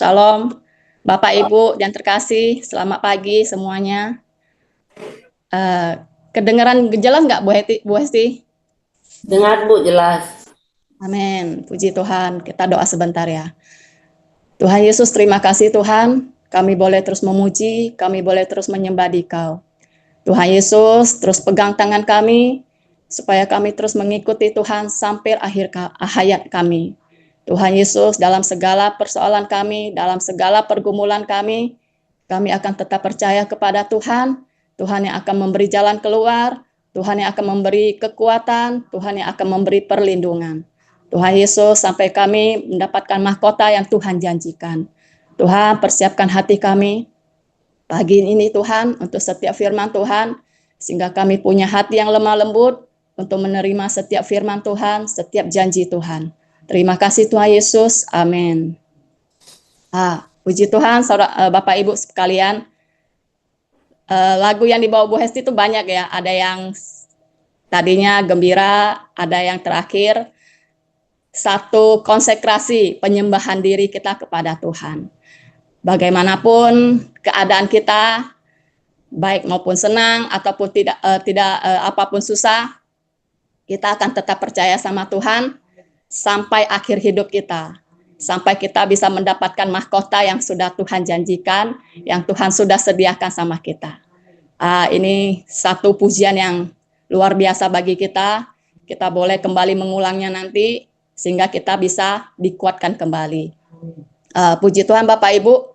Shalom, Bapak Ibu yang terkasih, selamat pagi semuanya. Kedengaran jelas nggak Bu Hesti? Dengar Bu, jelas. Amin, puji Tuhan. Kita doa sebentar ya. Tuhan Yesus, terima kasih Tuhan. Kami boleh terus memuji, kami boleh terus menyembah Dikau. Tuhan Yesus, terus pegang tangan kami, supaya kami terus mengikuti Tuhan sampai akhir hayat kami. Tuhan Yesus, dalam segala persoalan kami, dalam segala pergumulan kami akan tetap percaya kepada Tuhan. Tuhan yang akan memberi jalan keluar, Tuhan yang akan memberi kekuatan, Tuhan yang akan memberi perlindungan. Tuhan Yesus, sampai kami mendapatkan mahkota yang Tuhan janjikan. Tuhan, persiapkan hati kami pagi ini Tuhan, untuk setiap firman Tuhan, sehingga kami punya hati yang lemah lembut untuk menerima setiap firman Tuhan, setiap janji Tuhan. Terima kasih Tuhan Yesus, amin. Puji Tuhan, Bapak Ibu sekalian, lagu yang dibawa Bu Hesti itu banyak ya, ada yang tadinya gembira, ada yang terakhir, satu konsekrasi penyembahan diri kita kepada Tuhan. Bagaimanapun keadaan kita, baik maupun senang ataupun tidak apapun susah, kita akan tetap percaya sama Tuhan sampai akhir hidup kita, sampai kita bisa mendapatkan mahkota yang sudah Tuhan janjikan, yang Tuhan sudah sediakan sama kita. Ini satu pujian yang luar biasa bagi kita. Kita boleh kembali mengulangnya nanti sehingga kita bisa dikuatkan kembali. Puji Tuhan Bapak Ibu,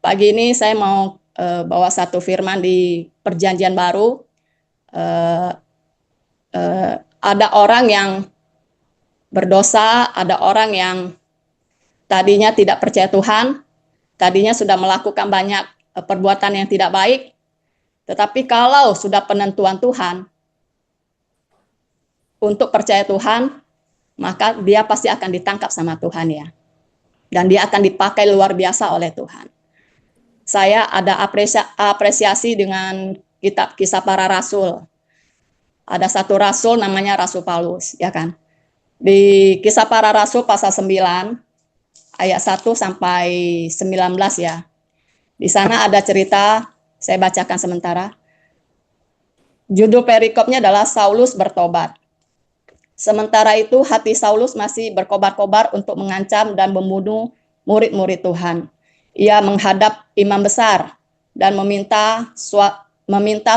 pagi ini saya mau bawa satu firman di Perjanjian Baru. Ada orang yang berdosa, ada orang yang tadinya tidak percaya Tuhan, tadinya sudah melakukan banyak perbuatan yang tidak baik, tetapi kalau sudah penentuan Tuhan untuk percaya Tuhan, maka dia pasti akan ditangkap sama Tuhan ya. Dan dia akan dipakai luar biasa oleh Tuhan. Saya ada apresiasi dengan kitab Kisah Para Rasul. Ada satu rasul namanya Rasul Paulus, ya kan? Di Kisah Para Rasul pasal 9 ayat 1 sampai 19 ya. Di sana ada cerita, saya bacakan sementara. Judul perikopnya adalah Saulus bertobat. Sementara itu hati Saulus masih berkobar-kobar untuk mengancam dan membunuh murid-murid Tuhan. Ia menghadap imam besar dan meminta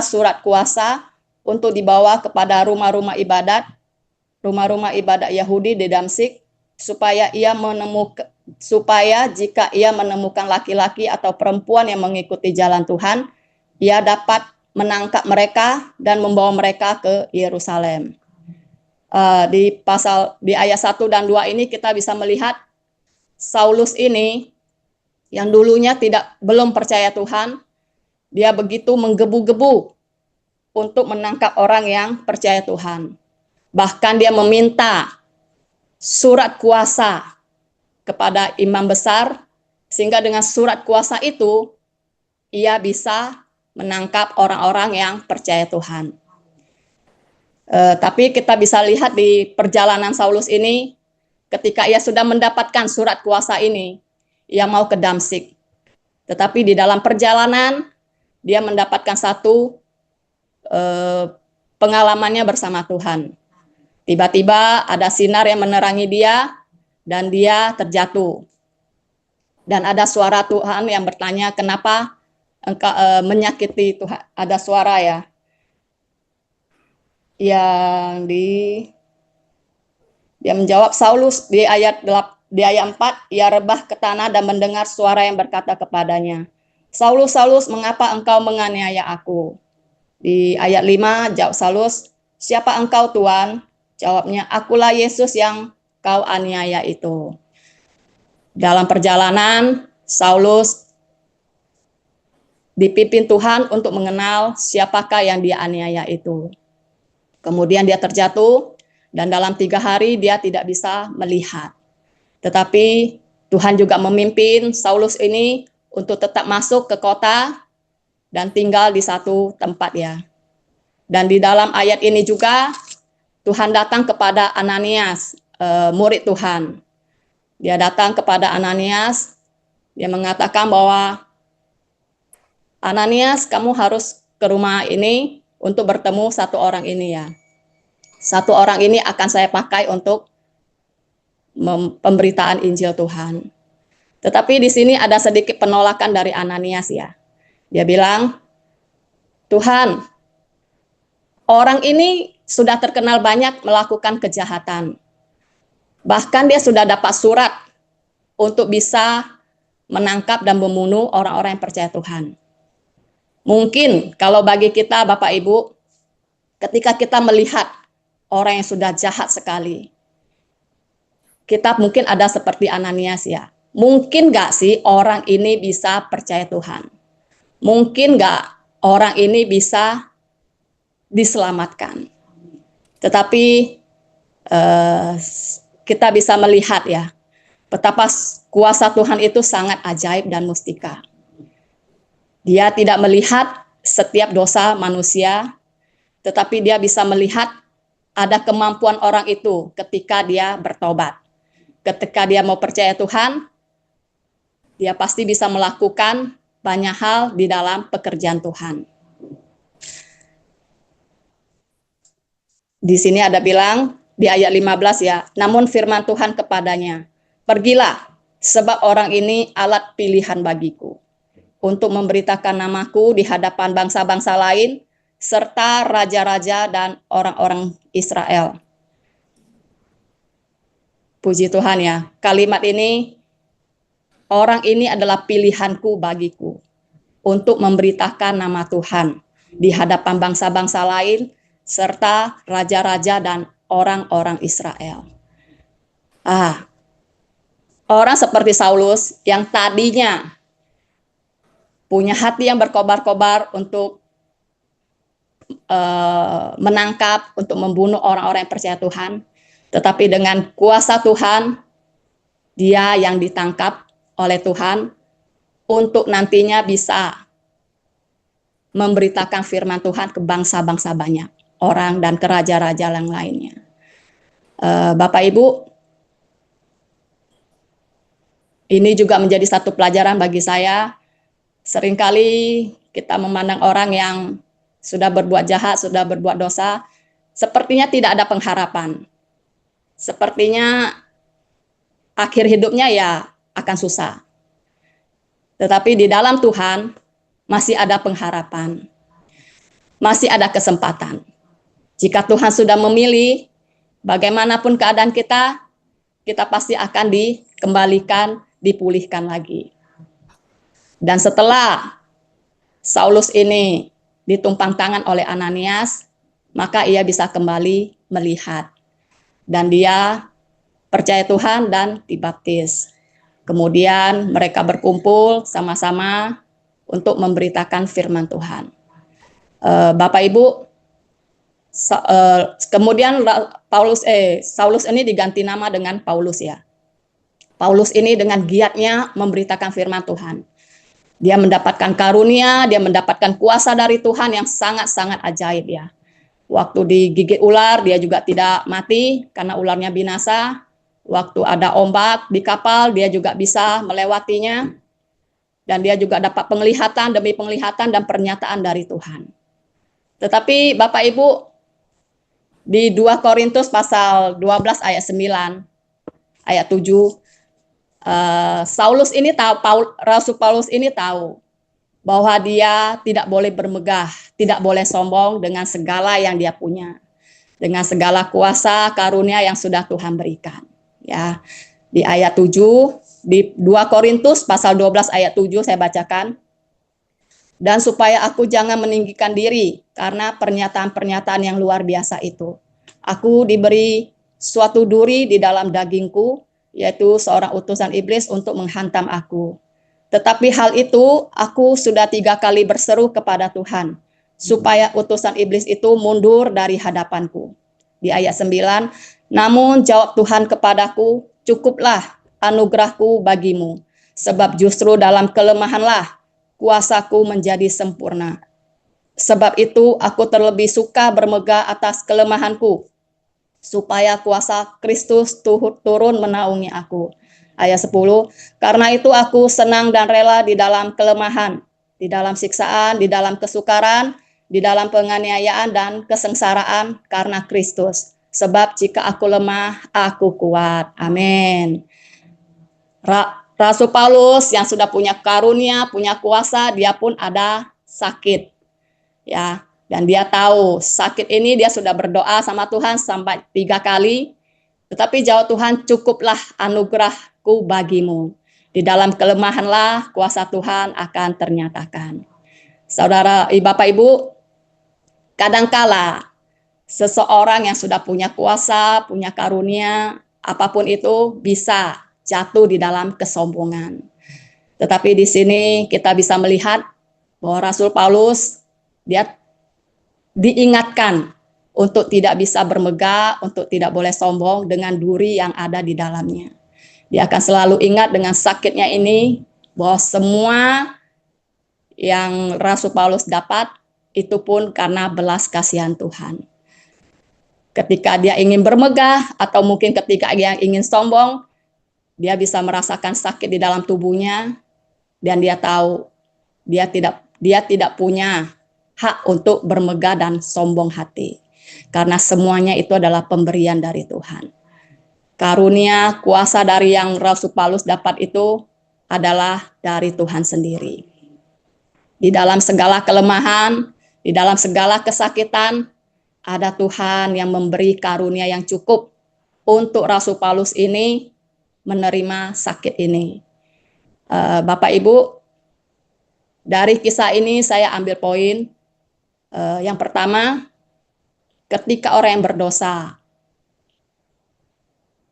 surat kuasa untuk dibawa kepada rumah-rumah ibadat Yahudi di Damsyik, supaya jika ia menemukan laki-laki atau perempuan yang mengikuti jalan Tuhan, ia dapat menangkap mereka dan membawa mereka ke Yerusalem. Di ayat 1 dan 2 ini kita bisa melihat Saulus ini yang dulunya belum percaya Tuhan, dia begitu menggebu-gebu untuk menangkap orang yang percaya Tuhan. Bahkan dia meminta surat kuasa kepada imam besar, sehingga dengan surat kuasa itu ia bisa menangkap orang-orang yang percaya Tuhan. Tapi kita bisa lihat di perjalanan Saulus ini, ketika ia sudah mendapatkan surat kuasa ini, ia mau ke Damsyik. Tetapi di dalam perjalanan, dia mendapatkan satu pengalamannya bersama Tuhan. Tiba-tiba ada sinar yang menerangi dia, dan dia terjatuh. Dan ada suara Tuhan yang bertanya, kenapa engkau menyakiti Tuhan? Ada suara ya, dia menjawab, Saulus, di ayat 4, ia rebah ke tanah dan mendengar suara yang berkata kepadanya, Saulus, Saulus, mengapa engkau menganiaya aku? Di ayat 5, jawab Saulus, siapa engkau Tuhan? Jawabnya, akulah Yesus yang kau aniaya itu. Dalam perjalanan, Saulus dipimpin Tuhan untuk mengenal siapakah yang dia aniaya itu. Kemudian dia terjatuh, dan dalam 3 hari dia tidak bisa melihat. Tetapi Tuhan juga memimpin Saulus ini untuk tetap masuk ke kota dan tinggal di satu tempat ya. Dan di dalam ayat ini juga Tuhan datang kepada Ananias, murid Tuhan. Dia datang kepada Ananias, Dia mengatakan bahwa Ananias, kamu harus ke rumah ini untuk bertemu satu orang ini ya. Satu orang ini akan saya pakai untuk pemberitaan Injil Tuhan. Tetapi di sini ada sedikit penolakan dari Ananias ya. Dia bilang, Tuhan, orang ini sudah terkenal banyak melakukan kejahatan. Bahkan dia sudah dapat surat untuk bisa menangkap dan membunuh orang-orang yang percaya Tuhan. Mungkin kalau bagi kita Bapak Ibu, ketika kita melihat orang yang sudah jahat sekali, kita mungkin ada seperti Ananias ya. Mungkin nggak sih orang ini bisa percaya Tuhan? Mungkin nggak orang ini bisa diselamatkan? Tetapi kita bisa melihat ya, betapa kuasa Tuhan itu sangat ajaib dan mustika. Dia tidak melihat setiap dosa manusia, tetapi dia bisa melihat ada kemampuan orang itu ketika dia bertobat. Ketika dia mau percaya Tuhan, dia pasti bisa melakukan banyak hal di dalam pekerjaan Tuhan. Di sini ada bilang di ayat 15 ya, namun firman Tuhan kepadanya, pergilah, sebab orang ini alat pilihan bagiku, untuk memberitakan namaku di hadapan bangsa-bangsa lain, serta raja-raja dan orang-orang Israel. Puji Tuhan ya, kalimat ini, orang ini adalah pilihanku bagiku, untuk memberitakan nama Tuhan di hadapan bangsa-bangsa lain, serta raja-raja dan orang-orang Israel. Orang seperti Saulus yang tadinya punya hati yang berkobar-kobar untuk menangkap, untuk membunuh orang-orang yang percaya Tuhan, tetapi dengan kuasa Tuhan, dia yang ditangkap oleh Tuhan untuk nantinya bisa memberitakan firman Tuhan ke bangsa-bangsa banyak orang dan ke raja-raja yang lainnya. Bapak Ibu, ini juga menjadi satu pelajaran bagi saya. Seringkali kita memandang orang yang sudah berbuat jahat, sudah berbuat dosa, sepertinya tidak ada pengharapan. Sepertinya akhir hidupnya ya akan susah. Tetapi di dalam Tuhan masih ada pengharapan. Masih ada kesempatan. Jika Tuhan sudah memilih, bagaimanapun keadaan kita, kita pasti akan dikembalikan, dipulihkan lagi. Dan setelah Saulus ini ditumpang tangan oleh Ananias, maka ia bisa kembali melihat. Dan dia percaya Tuhan dan dibaptis. Kemudian mereka berkumpul sama-sama untuk memberitakan firman Tuhan. Bapak Ibu, kemudian Saulus ini diganti nama dengan Paulus ya. Paulus ini dengan giatnya memberitakan firman Tuhan. Dia mendapatkan karunia, dia mendapatkan kuasa dari Tuhan yang sangat-sangat ajaib ya. Waktu digigit ular, dia juga tidak mati karena ularnya binasa. Waktu ada ombak di kapal, dia juga bisa melewatinya. Dan dia juga dapat penglihatan demi penglihatan dan pernyataan dari Tuhan. Tetapi Bapak Ibu, di 2 Korintus pasal 12 ayat 9, ayat 7, Saulus ini tahu, Rasul Paulus ini tahu bahwa dia tidak boleh bermegah, tidak boleh sombong dengan segala yang dia punya, dengan segala kuasa karunia yang sudah Tuhan berikan. Ya, di ayat 7, di 2 Korintus pasal 12 ayat 7 saya bacakan. Dan supaya aku jangan meninggikan diri karena pernyataan-pernyataan yang luar biasa itu. Aku diberi suatu duri di dalam dagingku, yaitu seorang utusan iblis untuk menghantam aku. Tetapi hal itu aku sudah 3 kali berseru kepada Tuhan, supaya utusan iblis itu mundur dari hadapanku. Di ayat 9, namun jawab Tuhan kepadaku, cukuplah anugerahku bagimu, sebab justru dalam kelemahanlah kuasaku menjadi sempurna. Sebab itu aku terlebih suka bermegah atas kelemahanku, supaya kuasa Kristus turun menaungi aku. ayat 10. Karena itu aku senang dan rela di dalam kelemahan, di dalam siksaan, di dalam kesukaran, di dalam penganiayaan dan kesengsaraan karena Kristus. Sebab jika aku lemah, aku kuat. Amin. Rasul Paulus yang sudah punya karunia, punya kuasa, dia pun ada sakit. Ya, dan dia tahu sakit ini dia sudah berdoa sama Tuhan sampai 3 kali. Tetapi jawab Tuhan, cukuplah anugerahku bagimu. Di dalam kelemahanlah kuasa Tuhan akan ternyatakan. Saudara, Bapak Ibu, kadangkala seseorang yang sudah punya kuasa, punya karunia, apapun itu bisa jatuh di dalam kesombongan. Tetapi di sini kita bisa melihat bahwa Rasul Paulus dia diingatkan untuk tidak bisa bermegah, untuk tidak boleh sombong dengan duri yang ada di dalamnya. Dia akan selalu ingat dengan sakitnya ini bahwa semua yang Rasul Paulus dapat itu pun karena belas kasihan Tuhan. Ketika dia ingin bermegah atau mungkin ketika dia ingin sombong, dia bisa merasakan sakit di dalam tubuhnya dan dia tahu dia tidak punya hak untuk bermegah dan sombong hati. Karena semuanya itu adalah pemberian dari Tuhan. Karunia, kuasa dari yang Rasul Paulus dapat itu adalah dari Tuhan sendiri. Di dalam segala kelemahan, di dalam segala kesakitan, ada Tuhan yang memberi karunia yang cukup untuk Rasul Paulus ini menerima sakit ini. Bapak Ibu, dari kisah ini saya ambil poin. Yang pertama, ketika orang yang berdosa,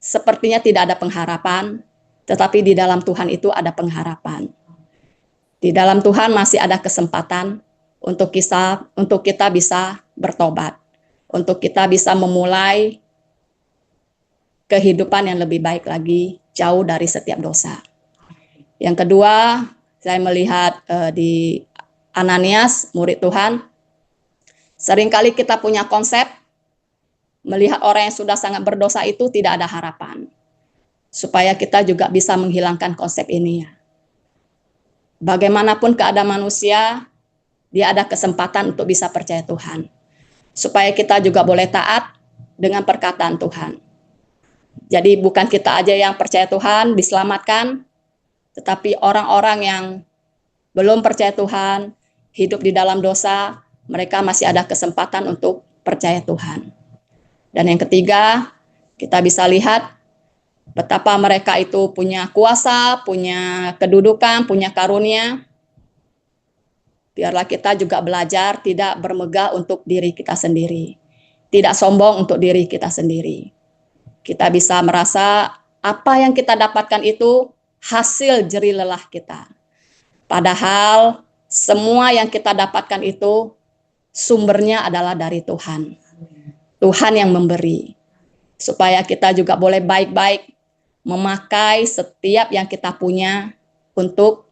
sepertinya tidak ada pengharapan, tetapi di dalam Tuhan itu ada pengharapan. Di dalam Tuhan masih ada kesempatan untuk kita bisa bertobat, untuk kita bisa memulai kehidupan yang lebih baik lagi, jauh dari setiap dosa. Yang kedua, saya melihat di Ananias, murid Tuhan, seringkali kita punya konsep melihat orang yang sudah sangat berdosa itu tidak ada harapan. Supaya kita juga bisa menghilangkan konsep ini ya. Bagaimanapun keadaan manusia, dia ada kesempatan untuk bisa percaya Tuhan. Supaya kita juga boleh taat dengan perkataan Tuhan. Jadi bukan kita aja yang percaya Tuhan diselamatkan, tetapi orang-orang yang belum percaya Tuhan, hidup di dalam dosa, mereka masih ada kesempatan untuk percaya Tuhan. Dan yang ketiga, kita bisa lihat betapa mereka itu punya kuasa, punya kedudukan, punya karunia. Biarlah kita juga belajar tidak bermegah untuk diri kita sendiri. Tidak sombong untuk diri kita sendiri. Kita bisa merasa apa yang kita dapatkan itu hasil jerih lelah kita. Padahal semua yang kita dapatkan itu sumbernya adalah dari Tuhan. Tuhan yang memberi. Supaya kita juga boleh baik-baik memakai setiap yang kita punya untuk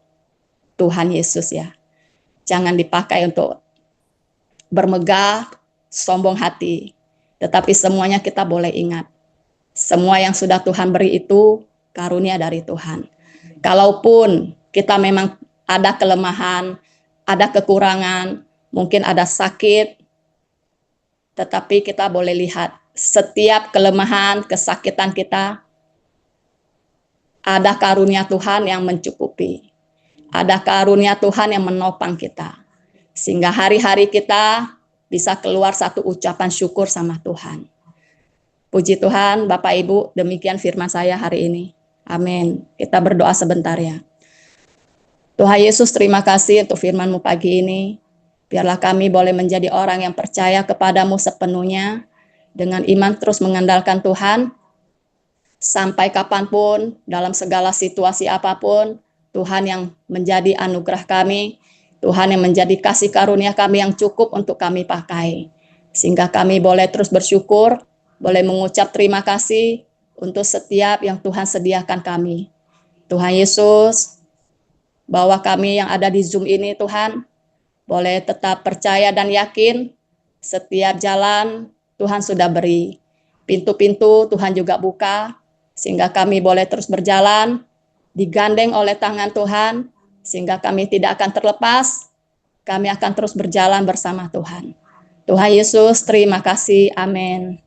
Tuhan Yesus ya. Jangan dipakai untuk bermegah, sombong hati. Tetapi semuanya kita boleh ingat. Semua yang sudah Tuhan beri itu karunia dari Tuhan. Kalaupun kita memang ada kelemahan, ada kekurangan, mungkin ada sakit, tetapi kita boleh lihat setiap kelemahan, kesakitan kita, ada karunia Tuhan yang mencukupi. Ada karunia Tuhan yang menopang kita. Sehingga hari-hari kita bisa keluar satu ucapan syukur sama Tuhan. Puji Tuhan, Bapak Ibu, demikian firman saya hari ini. Amin. Kita berdoa sebentar ya. Tuhan Yesus, terima kasih untuk firman-Mu pagi ini. Biarlah kami boleh menjadi orang yang percaya kepadamu sepenuhnya, dengan iman terus mengandalkan Tuhan, sampai kapanpun, dalam segala situasi apapun, Tuhan yang menjadi anugerah kami, Tuhan yang menjadi kasih karunia kami yang cukup untuk kami pakai. Sehingga kami boleh terus bersyukur, boleh mengucap terima kasih untuk setiap yang Tuhan sediakan kami. Tuhan Yesus, bawa kami yang ada di Zoom ini Tuhan, boleh tetap percaya dan yakin setiap jalan Tuhan sudah beri. Pintu-pintu Tuhan juga buka, sehingga kami boleh terus berjalan digandeng oleh tangan Tuhan, sehingga kami tidak akan terlepas, kami akan terus berjalan bersama Tuhan. Tuhan Yesus, terima kasih. Amin.